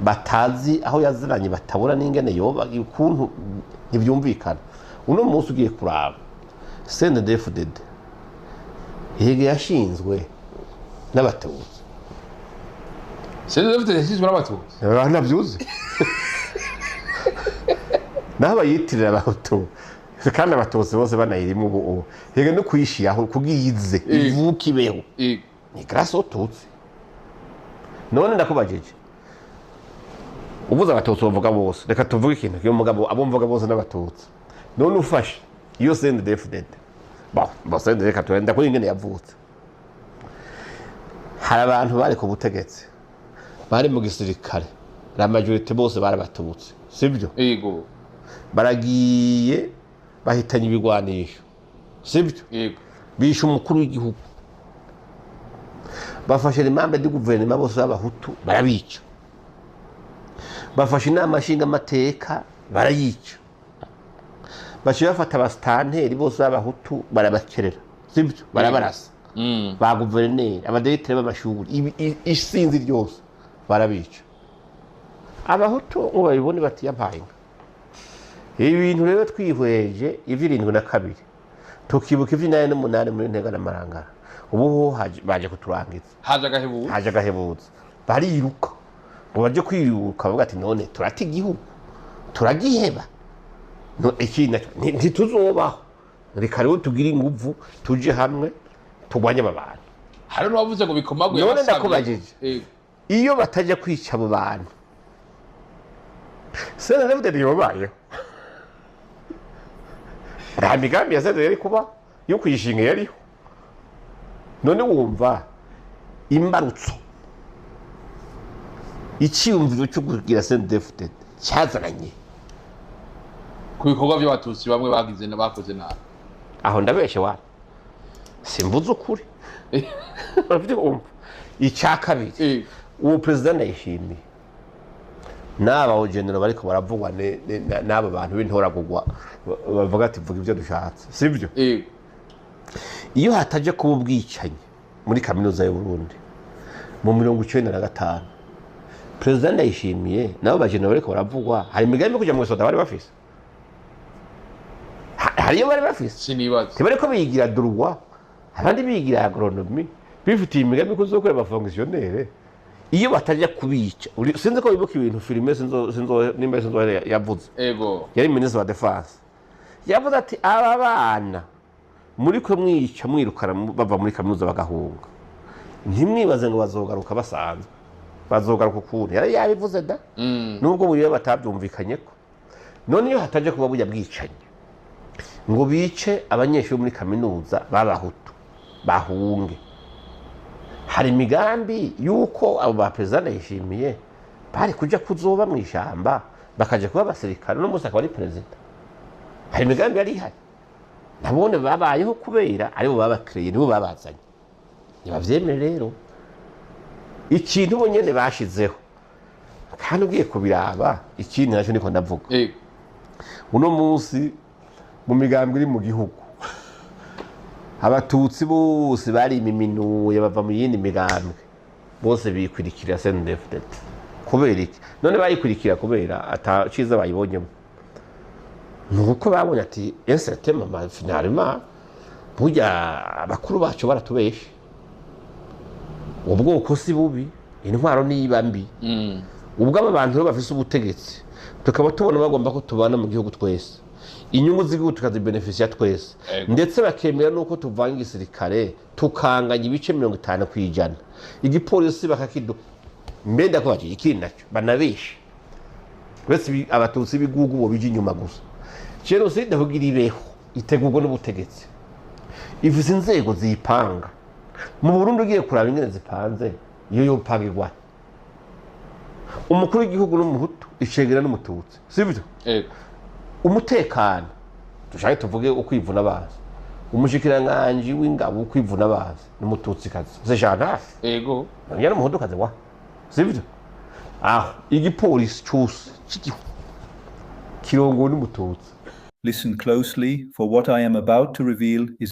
batazi aho yaziranye batabura n'ingene yoba ukuntu ntibyumvikana uno munsi ugiye kuraba CNDD-FDD yege yashinzwe n'abatutsi CNDD-FDD yashinzwe n'abatutsi nabyuze naho bayitirira abahutu kandi abatutsi bose banayirimo ubu yege no kuyishiraho kugiyize ivuka ibeho ni grâce aututsi none ndakubajije ubuza abatutsi bavuga bose reka tuvuge ikintu kiyo mugabo abumvuga bose n'abatutsi none ufashe iyo CNDD-FDD bose reka tuenda kuri ingene yavutse hari abantu bari ku butegetsi bari mu gisirikare la majorité bose bari abatutsi sibyo yego baragiye bahitanye ibigwanisho sibyo yego bishe umukuru w'igihugu bafashe imambe de guverinoma bose b'abahutu barabica bafashe inama nshinga amateka barayica baciye bafata abastanteri bose b'abahutu barabakerera sibyo barabarasa ba guverineri abadirecteur b'amashuri isinzi ryose barabica abahutu ngo babibone bati yampaye ibintu rero twihweje ivy'irindwi na kabiri tukibuka ivy'inani n'umunani muri ntega n'amarangara ubu baje kuturangiza haje agahebuza bariruka ngo baje kwiruka bavuga ati none turata igihugu turagiheba no ikindi ntituzobaho reka rero tugire inguvu tuje hamwe tugwanye abantu hari n'uwavuze ngo bikomagwe none ndakubajije iyo batajya kwica abo bantu CNDD-FDD yobayeho nta migambi ya CNDD yari kuba yo kuyishinga yariho none wumva imbarutso icyumviro cyo kugira CNDD-FDD cyazananye ku bikorwa by'abatutsi bamwe bagize bakoze nabi aho ndabeshe wa simvuze ukuri bafite umva icya kabiri uwo president yishimiye n'aba general bariko baravugwa n'aba bantu b'intoragurwa bavuga ati vuga ibyo dushatse sibyo iyo hataje kuba ubwicanyi muri kaminuza y'u Burundi mu 1995 president yishimiye nabo ba general bariko baravugwa hari imigambi kujya mu soda bari bafise hariyo bari bafise sinibaza tibariko bigira durwa abandi bigira agronomy bifitiye imigambi kuzokora ba fonctionnaire iyo batajya kubica sinzi ko bibuka ibintu filime sinzo nimba sinzo yavuze ego yari ministre wa defense yavuze ati aba bana muri ko mwica mwirukana bava muri kaminuza bagahunga ntimwibaze ngo bazogaruka basanzwe bazogaruka ukuri yari yabivuze da nubwo buriye batabyumvikanye ko none iyo hataje kuba bujya bwicanye ngo bice abanyeshuri muri kaminuza babahutu bahunge hari imigambi yuko abo ba president yishimiye bari kuja kuzoba mu ishamba bakaje kuba abasirikare no musaka wari president hari imigambi yari ihari nabone babayeho kubera ari bo babakiriye nibo babazanye nibavyemere rero ikintu bo nyene bashizeho kandi ugiye kubiraba ikintu naco niko ndavuga uno munsi mu migambi iri mu gihugu abatutsi bose bari imiminuye bava mu yindi migambi bose bikurikira CNDD-FDD kubera iki none bayikurikira kubera ataciza bayibonyemo nuko babonye ati ensetema ma finalement burya abakuru bacu baratubeshe ubwoko si bubi intwaro niba mbi ubwo abantu bafise ubutegetsi tukaba tubona bagomba ko tubana mu gihugu twese inyungu z'igihugu tukazibenefisia twese ndetse bakemera nuko tuvanga igisirikare tukanganya ibice 50% igipolisi bakakido mbenda ko baki ikindi naco banabeshe wese abatutsi bigugu bo bije inyuma gusa genocide hugira ibeho itegurwa n'ubutegetsi ivuze inzego zipanga mu Burundi ugiye kuraba ingene zipanze iyo yopangirwa umukuru w'igihugu n'umuhutu icegera n'umututsi sibyo umutekano dushaka tuvuge ukwivuna abazi umushikiranganje w'ingabo ukwivuna abazi n'umututsi kazi ze jandafe ego nyana umuhutu kazi wa sibyo igipolisi cyose kirongo n'umututsi. Listen closely, for what I am about to reveal is